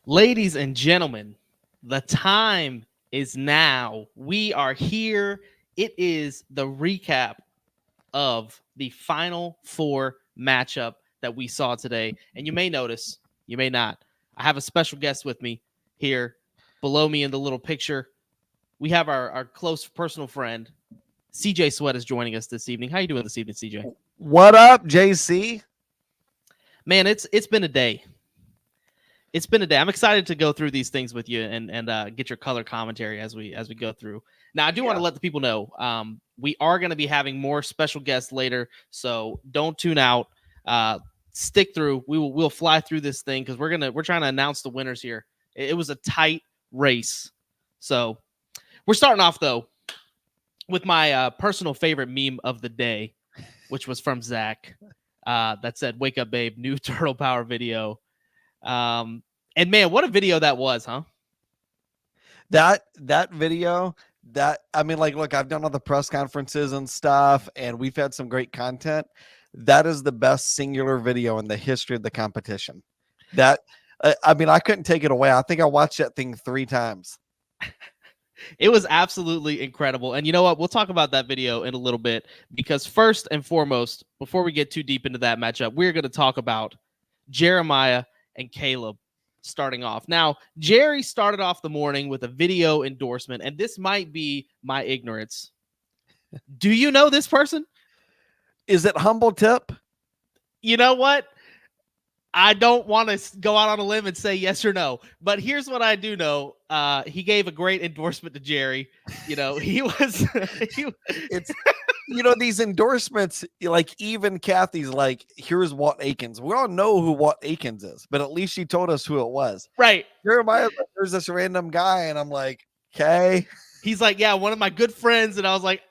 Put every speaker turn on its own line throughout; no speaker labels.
Ladies and gentlemen, the time is now. We are here. It is the recap of the Final Four matchup that we saw today. And you may notice, you may not, I have a special guest with me here below me in the little picture. We have our close personal friend, CJ Sweat, is joining us this evening. How you doing this evening, CJ?
What up, JC?
Man, it's been a day. It's been a day. I'm excited to go through these things with you and get your color commentary as we go through. Now, I do want to let the people know we are going to be having more special guests later, so don't tune out. Stick through. We'll fly through this thing because we're trying to announce the winners here. It was a tight race, so we're starting off though with my personal favorite meme of the day, which was from Zach. That said, "Wake up, babe! New turtle power video." And man, what a video that was, huh?
That video, look, I've done all the press conferences and stuff, and we've had some great content. That is the best singular video in the history of the competition. That, I couldn't take it away. I think I watched that thing 3 times.
It was absolutely incredible. And you know what? We'll talk about that video in a little bit because first and foremost, before we get too deep into that matchup, we're going to talk about Jeremiah and Caleb starting off. Now, Jerry started off the morning with a video endorsement, and this might be my ignorance. Do you know this person?
Is it Humble Tip?
You know what? I don't want to go out on a limb and say yes or no, but here's what I do know. He gave a great endorsement to Jerry. You know,
It's these endorsements, like even Kathy's like, here's Walt Aikens. We all know who Walt Aikens is, but at least she told us who it was.
Right.
Jeremiah, there's this random guy, and I'm like, okay.
He's like, yeah, one of my good friends, and I was like,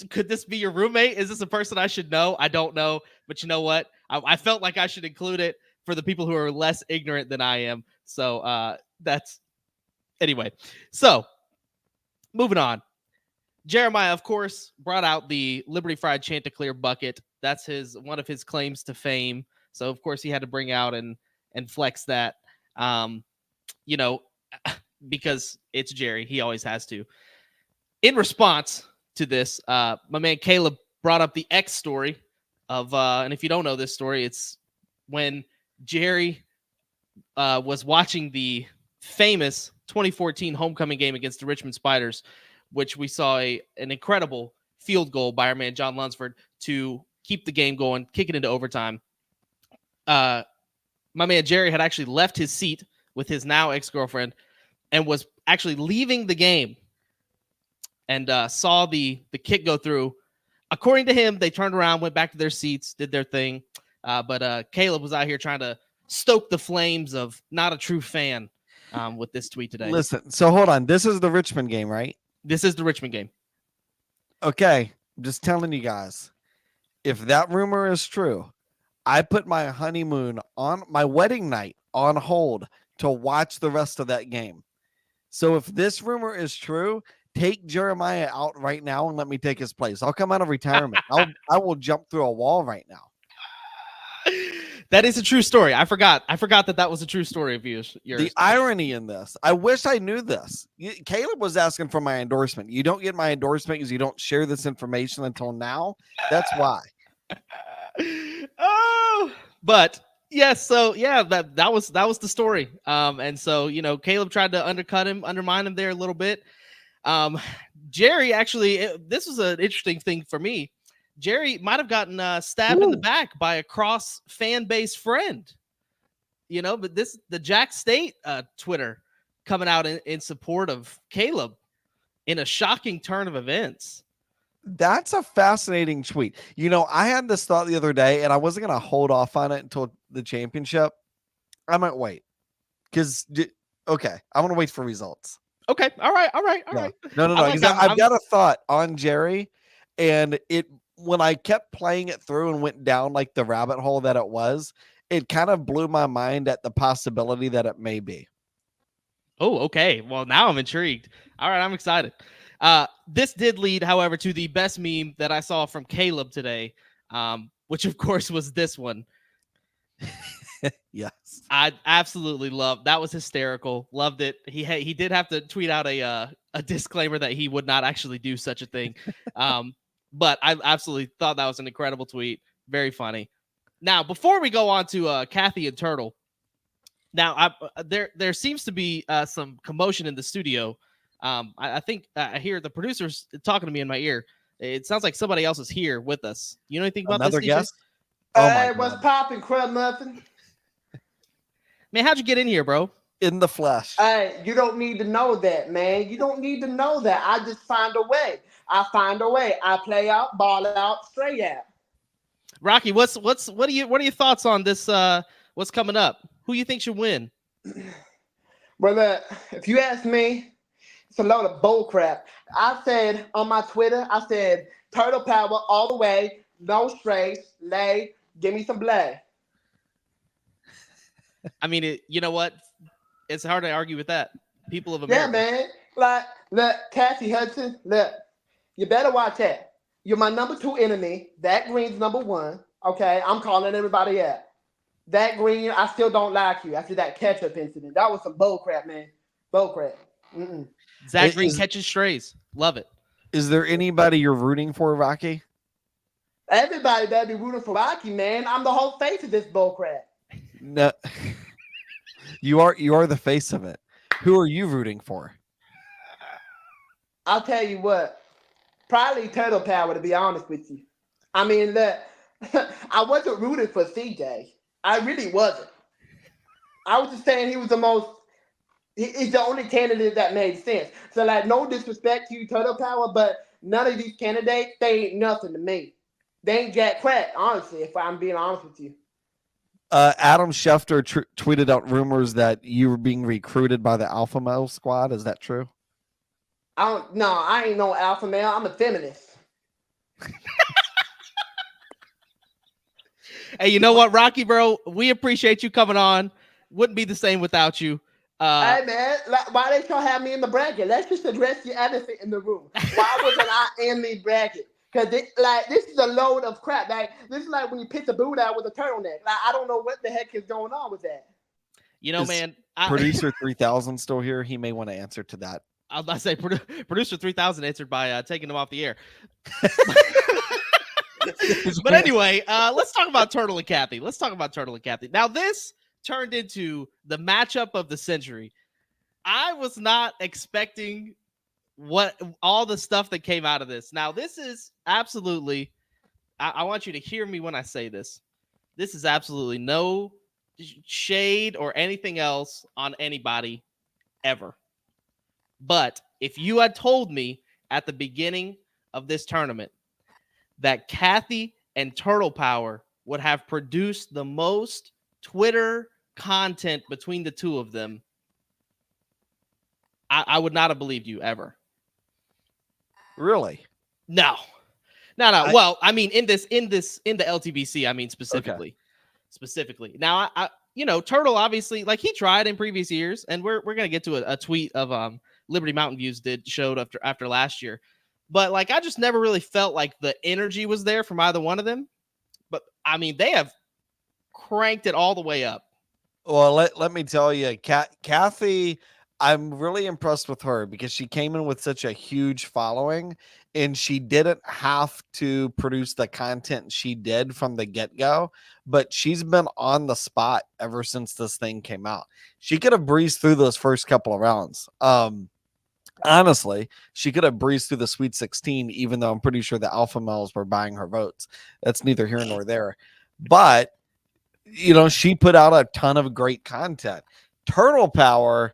could this be your roommate? Is this a person I should know? I don't know, but you know what? I felt like I should include it for the people who are less ignorant than I am. So that's anyway. So moving on. Jeremiah, of course, brought out the Liberty Fried Chanticleer bucket. That's one of his claims to fame. So of course he had to bring out and flex that. Because it's Jerry, he always has to. In response to this, my man Caleb brought up the X story of, and if you don't know this story, it's when Jerry was watching the famous 2014 homecoming game against the Richmond Spiders, which we saw an incredible field goal by our man John Lunsford to keep the game going, kick it into overtime. My man Jerry had actually left his seat with his now ex-girlfriend and was actually leaving the game and saw the kick go through. According to him, they turned around, went back to their seats, did their thing. But Caleb was out here trying to stoke the flames of not a true fan with this tweet today.
Listen, so hold on. This is the Richmond game, right?
This is the Richmond game.
Okay, I'm just telling you guys. If that rumor is true, I put my honeymoon on my wedding night on hold to watch the rest of that game. So if this rumor is true, take Jeremiah out right now and let me take his place. I'll come out of retirement. I will jump through a wall right now.
That is a true story. I forgot that was a true story of yours.
The irony in this, I wish I knew this. Caleb was asking for my endorsement. You don't get my endorsement because you don't share this information until now. That's why.
Oh, but yes. So yeah, that was the story. And so Caleb tried to undermine him there a little bit. Jerry actually, this was an interesting thing for me. Jerry might have gotten stabbed in the back by a cross fan base friend, but the Jack State Twitter coming out in support of Caleb in a shocking turn of events.
That's a fascinating tweet. I had this thought the other day, and I wasn't going to hold off on it until the championship. I might wait because, okay, I want to wait for results.
Okay. All right.
No. I've got a thought on Jerry, and when I kept playing it through and went down like the rabbit hole that it was, it kind of blew my mind at the possibility that it may be.
Oh, okay. Well, now I'm intrigued. All right, I'm excited. This did lead, however, to the best meme that I saw from Caleb today, which of course was this one.
Yes.
I absolutely loved that. Was hysterical. Loved it. He did have to tweet out a disclaimer that he would not actually do such a thing. But I absolutely thought that was an incredible tweet. Very funny. Now, before we go on to Kathy and Turtle, now there seems to be some commotion in the studio. I think I hear the producers talking to me in my ear. It sounds like somebody else is here with us. You know anything about
Another
this?
guest?
Oh hey, what's popping, Crab Muffin?
Man, how'd you get in here, bro?
In the flesh.
Hey, you don't need to know that, man. You don't need to know that. I just find a way. I find a way. I play out, ball out, straight out.
Rocky, what are your thoughts on this? What's coming up? Who you think should win?
Well, if you ask me, it's a load of bull crap. I said on my Twitter, I said turtle power all the way, no strays, lay, give me some blay.
I mean, you know what? It's hard to argue with that. People of America.
Yeah, man. Like, look, Cassie Hudson, look, you better watch that. You're my number 2 enemy. That Green's number 1. Okay, I'm calling everybody out. That Green, I still don't like you after that ketchup incident. That was some bull crap, man. Bull crap.
Zach Green catches strays. Love it.
Is there anybody you're rooting for, Rocky?
Everybody better be rooting for Rocky, man. I'm the whole face of this bull crap.
No, you are the face of it. Who are you rooting for?
I'll tell you what, probably Turtle Power, to be honest with you. I mean, look, I wasn't rooting for CJ. I really wasn't. I was just saying he was he's the only candidate that made sense. So, like, no disrespect to you, Turtle Power, but none of these candidates, they ain't nothing to me. They ain't jack crack, honestly, if I'm being honest with you.
Adam Schefter tweeted out rumors that you were being recruited by the Alpha Male Squad. Is that true?
I ain't no alpha male. I'm a feminist.
Hey, you know what, Rocky, bro? We appreciate you coming on. Wouldn't be the same without you.
Hey, man, why they trying to have me in the bracket? Let's just address the elephant in the room. Why wasn't I in the bracket? Because this is a load of crap. Like, this is like when you pitch a boot out with a turtleneck. Like, I don't know what the heck is going on with that.
You know, man.
Producer 3000 still here. He may want to answer to that.
I was about to say, Producer 3000 answered by taking him off the air. But anyway, let's talk about Turtle and Kathy. Now, this turned into the matchup of the century. I was not expecting all the stuff that came out of this. Now, this is absolutely, I want you to hear me when I say this. This is absolutely no shade or anything else on anybody ever. But if you had told me at the beginning of this tournament that Kathy and Turtle Power would have produced the most Twitter content between the two of them, I would not have believed you ever.
Really?
No. Well, I mean, in the LTBC, I mean, specifically. Now, I Turtle, obviously, like, he tried in previous years, and we're going to get to a tweet of Liberty Mountain Views showed after last year. But, like, I just never really felt like the energy was there from either one of them. But, I mean, they have cranked it all the way up.
Well, let me tell you, Kathy, I'm really impressed with her because she came in with such a huge following and she didn't have to produce the content she did from the get-go, but she's been on the spot ever since this thing came out. She could have breezed through those first couple of rounds. Honestly, she could have breezed through the Sweet 16, even though I'm pretty sure the alpha males were buying her votes. That's neither here nor there. But, she put out a ton of great content. Turtle Power,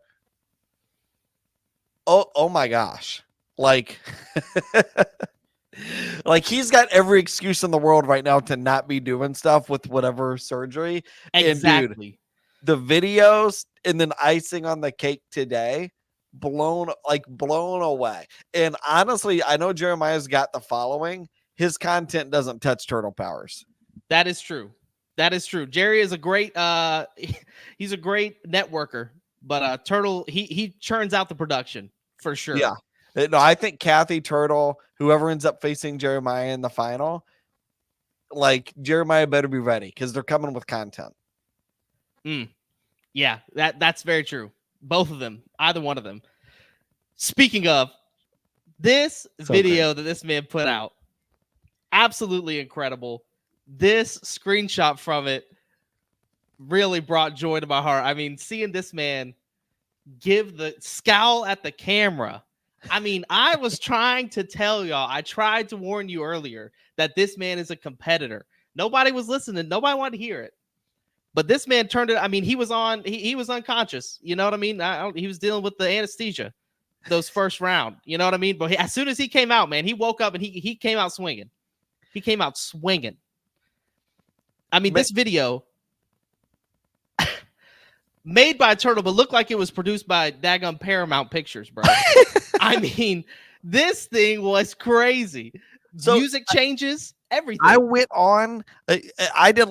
oh my gosh. Like, like, he's got every excuse in the world right now to not be doing stuff with whatever surgery.
Exactly.
And dude, the videos and then icing on the cake today, blown away. And honestly, I know Jeremiah's got the following. His content doesn't touch Turtle Powers.
That is true. Jerry is a great he's a great networker, but Turtle, he churns out the production for sure.
Yeah. No, I think Kathy, Turtle, whoever ends up facing Jeremiah in the final, like, Jeremiah better be ready because they're coming with content.
Yeah, that's very true. Both of them, either one of them. Speaking of this video that this man put out, absolutely incredible. This screenshot from it really brought joy to my heart. I mean, seeing this man give the scowl at the camera. I mean, I was trying to tell y'all, I tried to warn you earlier that this man is a competitor. Nobody was listening. Nobody wanted to hear it. But this man turned it. I mean, he was unconscious. You know what I mean? He was dealing with the anesthesia those first round. You know what I mean? But as soon as he came out, man, he woke up and he came out swinging. He came out swinging. I mean, this video made by Turtle, but looked like it was produced by daggum Paramount Pictures, bro. I mean, this thing was crazy. So music changes, everything.
I went on. I did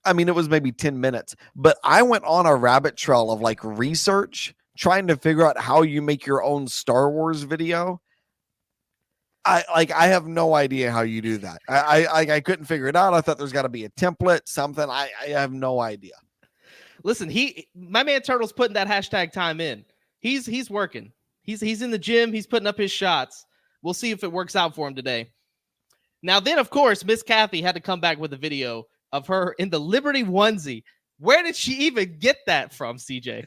it was maybe 10 minutes, but I went on a rabbit trail of like research, trying to figure out how you make your own Star Wars video. I have no idea how you do that. I couldn't figure it out. I thought there's got to be a template, something. I have no idea.
Listen, my man Turtle's putting that hashtag time in. He's working. He's in the gym. He's putting up his shots. We'll see if it works out for him today. Now then, of course, Miss Kathy had to come back with a video of her in the Liberty onesie. Where did she even get that from, CJ?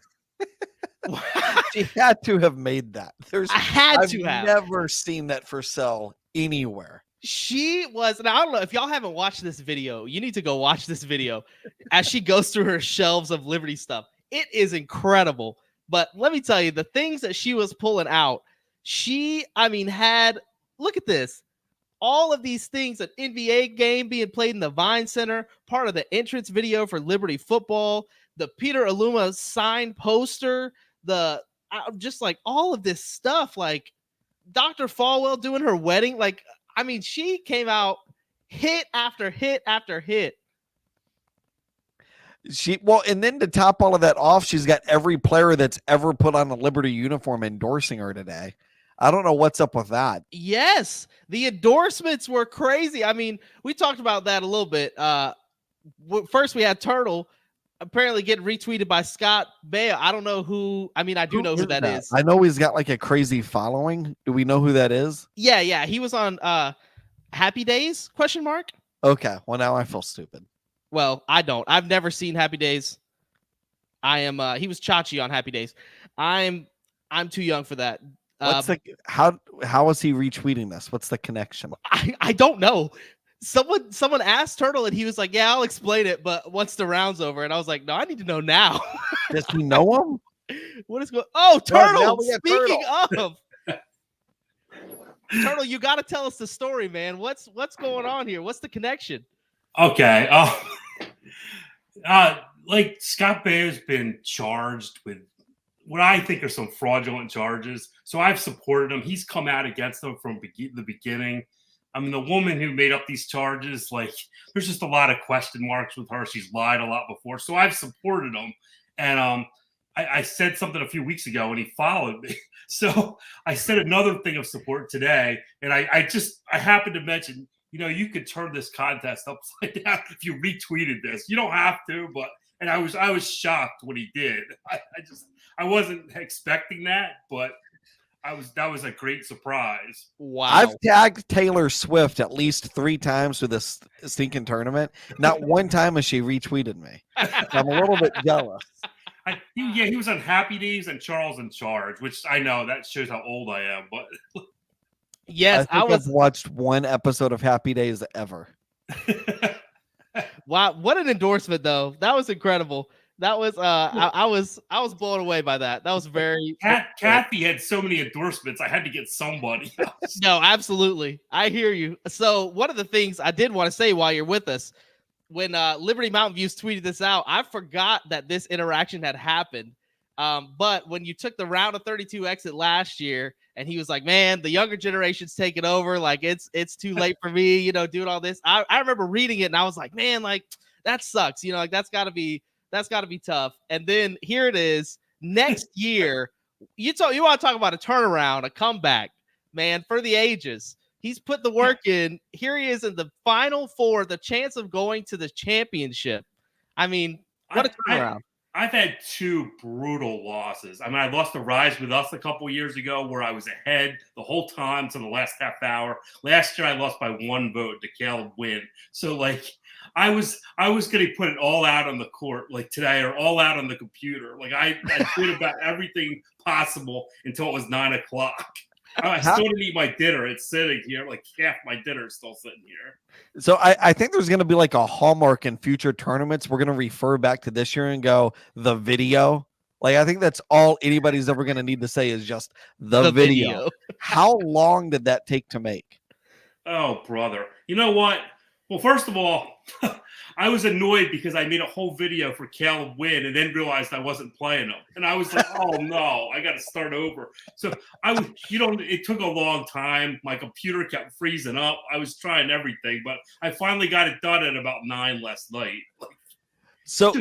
She had to have made that. I've
have
never seen that for sale anywhere.
She was, and I don't know if y'all haven't watched this video, you need to go watch this video as she goes through her shelves of Liberty stuff. It is incredible. But let me tell you, the things that she was pulling out, look at this. All of these things, an NBA game being played in the Vine Center, part of the entrance video for Liberty football, the Peter Aluma signed poster, just like all of this stuff, like Dr. Falwell doing her wedding. Like, I mean, she came out hit after hit after hit.
And then to top all of that off, she's got every player that's ever put on a Liberty uniform endorsing her today. I don't know what's up with that.
Yes, the endorsements were crazy. I mean, we talked about that a little bit. First, we had Turtle apparently getting retweeted by Scott Baio. I don't know who. I mean, I do know who that is.
I know he's got like a crazy following. Do we know who that is?
Yeah. He was on Happy Days ?
Okay. Well, now I feel stupid.
Well, I don't. I've never seen Happy Days. He was Chachi on Happy Days. I'm too young for that.
How is he retweeting this? What's the connection?
I don't know. Someone asked Turtle and he was like, yeah, I'll explain it, but once the round's over. And I was like, no, I need to know now.
Does he know him?
What is going? Oh, Turtle! Speaking
Turtle.
of Turtle, you got to tell us the story, man. What's going on here? What's the connection?
Okay. Like Scott Baio's been charged with what I think are some fraudulent charges. So I've supported him. He's come out against them from the beginning. I mean, the woman who made up these charges, like, there's just a lot of question marks with her. She's lied a lot before. So I've supported him. And I said something a few weeks ago and he followed me. So I said another thing of support today. And I happened to mention, you could turn this contest upside down if you retweeted this. You don't have to, and I was shocked when he did. I wasn't expecting that, but that was a great surprise.
Wow.
I've tagged Taylor Swift at least 3 times for this stinking tournament. Not one time has she retweeted me. I'm a little bit jealous.
He was on Happy Days and Charles in Charge, which I know that shows how old I am, but
yes,
I've watched one episode of Happy Days ever.
Wow, what an endorsement though. That was incredible. That was I was blown away by that. That was very
Kathy had so many endorsements. I had to get somebody else.
No, absolutely. I hear you. So one of the things I did want to say while you're with us, when Liberty Mountain Views tweeted this out, I forgot that this interaction had happened. But when you took the round of 32 exit last year, and he was like, man, the younger generation's taking over. Like, it's too late for me, doing all this. I remember reading it and I was like, man, like that sucks. Like that's gotta be tough. And then here it is next year. You want to talk about a turnaround, a comeback, man, for the ages. He's put the work in. Here he is in the Final Four, the chance of going to the championship. I mean, what a turnaround.
I've had two brutal losses. I mean, I lost to Rise With Us a couple years ago where I was ahead the whole time to the last half hour. Last year, I lost by 1 vote to Caleb Wynn. So, like, I was going to put it all out on the court, like today, or all out on the computer. Like, I did about everything possible until it was 9 o'clock. I still didn't eat my dinner. It's sitting here. Like, half my dinner is still sitting here.
So I think there's going to be like a hallmark in future tournaments. We're going to refer back to this year and go the video. Like, I think that's all anybody's ever going to need to say is just the video. How long did that take to make?
Oh, brother. You know what? Well, first of all, I was annoyed because I made a whole video for Caleb Wynn and then realized I wasn't playing him. And I was like, oh no, I got to start over. So it took a long time. My computer kept freezing up. I was trying everything, but I finally got it done at about 9 last night.
So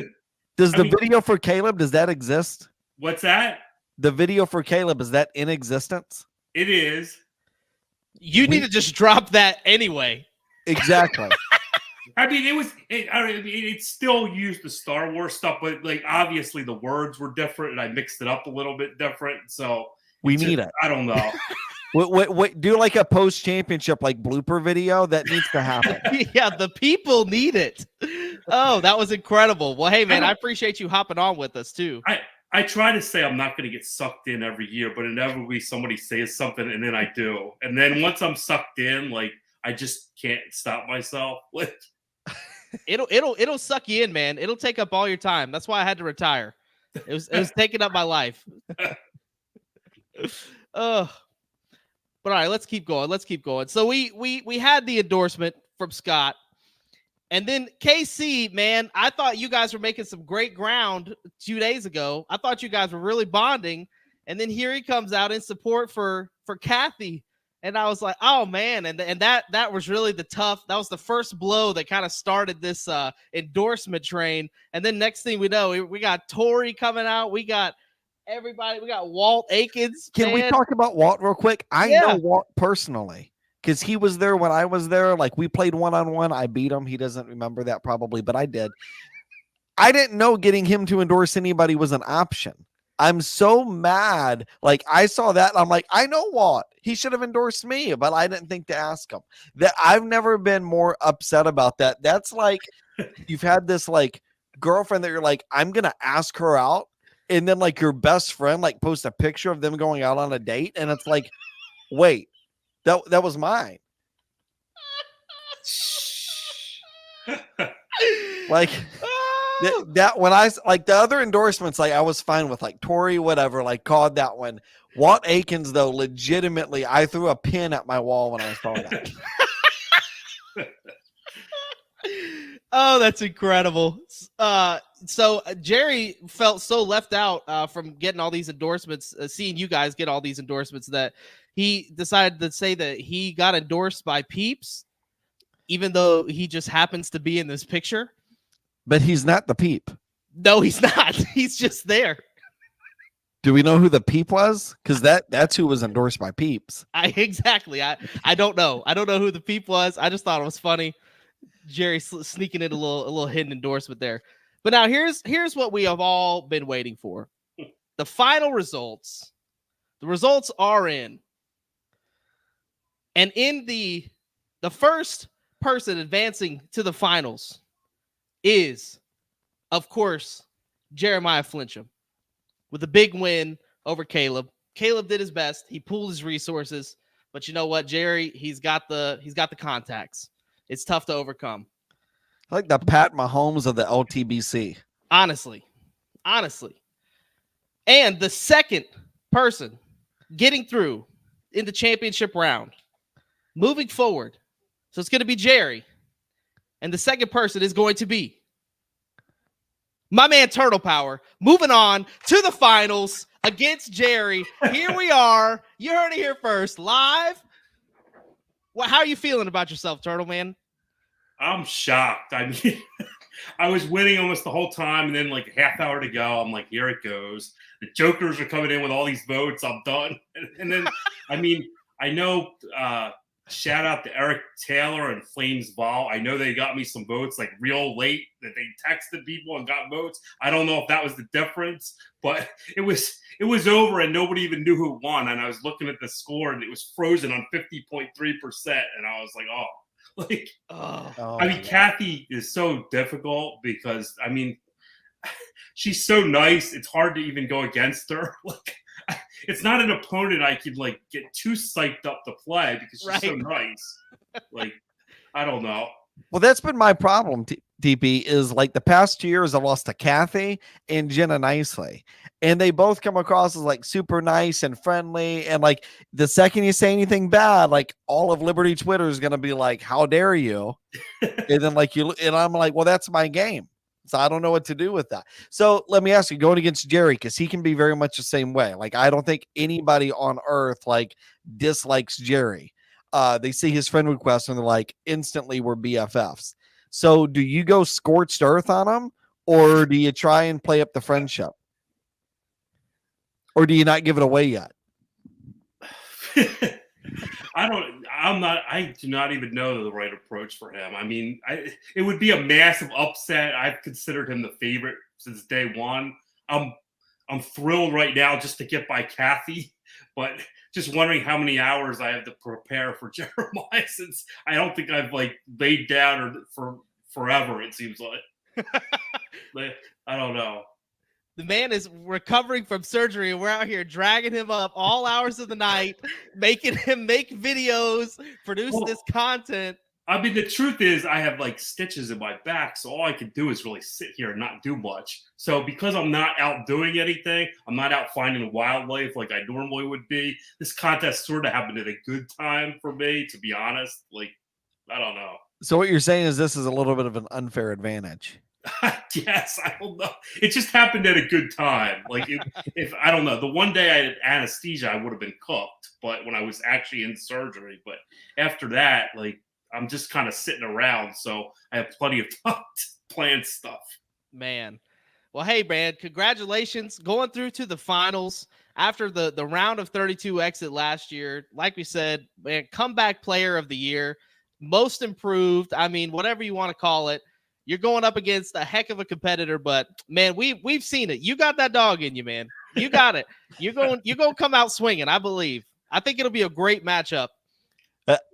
does the video for Caleb, does that exist?
What's that?
The video for Caleb, is that in existence?
It is.
You need to just drop that anyway.
Exactly.
I mean, it still used the Star Wars stuff, but like obviously the words were different, and I mixed it up a little bit different. So
we need it.
I don't know.
Wait, do like a post-championship like blooper video that needs to happen.
Yeah, the people need it. Oh, that was incredible. Well, hey man, I appreciate you hopping on with us too.
I try to say I'm not going to get sucked in every year, but inevitably somebody says something, and then I do. And then once I'm sucked in, like I just can't stop myself.
It'll suck you in, man. It'll take up all your time. That's why I had to retire. It was taking up my life. But all right, let's keep going. So we had the endorsement from Scott. And then KC, man, I thought you guys were making some great ground 2 days ago. I thought you guys were really bonding. And then here he comes out in support for Kathy. And I was like, oh man. And that was really that was the first blow that kind of started this endorsement train. And then next thing we know, we got Tori coming out. We got everybody. We got Walt Aikens.
Can we talk about Walt real quick? I know Walt personally because he was there when I was there. Like we played one-on-one. I beat him. He doesn't remember that probably, but I did. I didn't know getting him to endorse anybody was an option. I'm so mad. Like I saw that. I'm like, I know Walt. He should have endorsed me, but I didn't think to ask him. That I've never been more upset about that. That's like you've had this like girlfriend that you're like, I'm gonna ask her out, and then like your best friend like post a picture of them going out on a date, and it's like, wait, that was mine. Like. That when I like the other endorsements, like I was fine with like Tori, whatever, like called that one. Walt Aikens, though, legitimately, I threw a pin at my wall when I saw that.
Oh, that's incredible. So Jerry felt so left out from getting all these endorsements, seeing you guys get all these endorsements that he decided to say that he got endorsed by Peeps, even though he just happens to be in this picture.
But he's not the Peep.
No, he's not. He's just there.
Do we know who the Peep was? Because that's who was endorsed by Peeps.
Exactly. I don't know. I don't know who the Peep was. I just thought it was funny. Jerry sneaking in a little hidden endorsement there. But now here's what we have all been waiting for. The final results. The results are in. And in the first person advancing to the finals is, of course, Jeremiah Flincham with a big win over Caleb. Caleb did his best. He pooled his resources, but you know what, Jerry? He's got the contacts. It's tough to overcome.
Like the Pat Mahomes of the LTBC.
Honestly. And the second person getting through in the championship round, moving forward. So it's going to be Jerry. And the second person is going to be my man Turtle Power, moving on to the finals against Jerry. Here we are. You heard it here first, live. Well, how are you feeling about yourself, Turtle Man?
I'm shocked. I mean, I was winning almost the whole time, and then like a half hour to go, I'm like, here it goes. The Jokers are coming in with all these votes. I'm done. And then, I mean, I know shout out to Eric Taylor and Flames Vol. I know they got me some votes like real late that they texted people and got votes. I don't know if that was the difference, but it was over and nobody even knew who won. And I was looking at the score and it was frozen on 50.3%. And I was like, I mean, Kathy is so difficult because I mean, she's so nice. It's hard to even go against her. Like, it's not an opponent I could like get too psyched up to play because she's so nice. Like, I don't know.
Well, that's been my problem, DP, is like the past 2 years I lost to Kathy and Jenna Nicely. And they both come across as like super nice and friendly. And like the second you say anything bad, like all of Liberty Twitter is going to be like, how dare you? And then like and I'm like, well, that's my game. So I don't know what to do with that. So let me ask you, going against Jerry, because he can be very much the same way. Like, I don't think anybody on earth like dislikes Jerry. They see his friend request and they're like, instantly we're BFFs. So do you go scorched earth on him, or do you try and play up the friendship? Or do you not give it away yet?
I do not even know the right approach for him. I mean, it would be a massive upset. I've considered him the favorite since day one. I'm thrilled right now just to get by Kathy, but just wondering how many hours I have to prepare for Jeremiah, since I don't think I've like laid down for forever. It seems like. I don't know.
The man is recovering from surgery, and we're out here dragging him up all hours of the night, making him make videos, produce this content.
I mean, the truth is I have like stitches in my back, so all I can do is really sit here and not do much. So because I'm not out doing anything, I'm not out finding wildlife like I normally would be, this contest sort of happened at a good time for me, to be honest. Like, I don't know.
So what you're saying is this is a little bit of an unfair advantage.
Yes, I don't know. It just happened at a good time. Like, if I don't know, the one day I had anesthesia, I would have been cooked. But when I was actually in surgery, but after that, like, I'm just kind of sitting around, so I have plenty of time to plan stuff.
Man, well, hey, man, congratulations going through to the finals after the round of 32 exit last year. Like we said, man, comeback player of the year, most improved. I mean, whatever you want to call it. You're going up against a heck of a competitor, but man, we've seen it. You got that dog in you, man. You got it. You're going to come out swinging, I believe. I think it'll be a great matchup.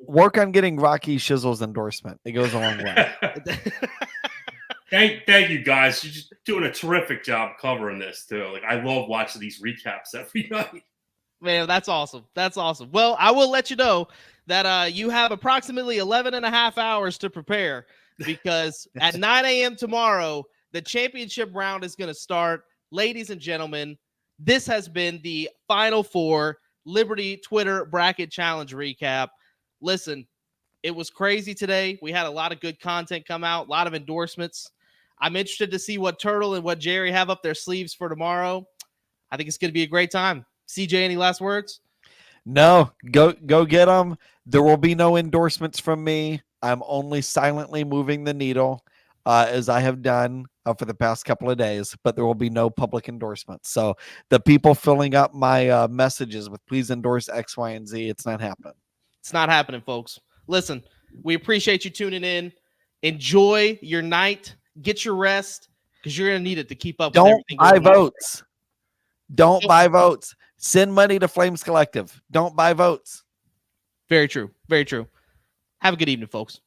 Work on getting Rocky Shizzle's endorsement. It goes a long way.
Thank you, guys. You're just doing a terrific job covering this too. Like, I love watching these recaps every night.
Man, that's awesome. That's awesome. Well, I will let you know that you have approximately 11 and a half hours to prepare, because at 9 a.m. tomorrow, the championship round is going to start. Ladies and gentlemen, this has been the Final Four Liberty Twitter Bracket Challenge recap. Listen, it was crazy today. We had a lot of good content come out, a lot of endorsements. I'm interested to see what Turtle and what Jerry have up their sleeves for tomorrow. I think it's going to be a great time. CJ, any last words?
No, go get them. There will be no endorsements from me. I'm only silently moving the needle, as I have done for the past couple of days, but there will be no public endorsements. So the people filling up my messages with please endorse X, Y, and Z, it's not happening.
It's not happening, folks. Listen, we appreciate you tuning in. Enjoy your night. Get your rest, because you're going to need it to keep up.
Don't buy votes. Don't buy votes. Send money to Flames Collective. Don't buy votes.
Very true. Very true. Have a good evening, folks.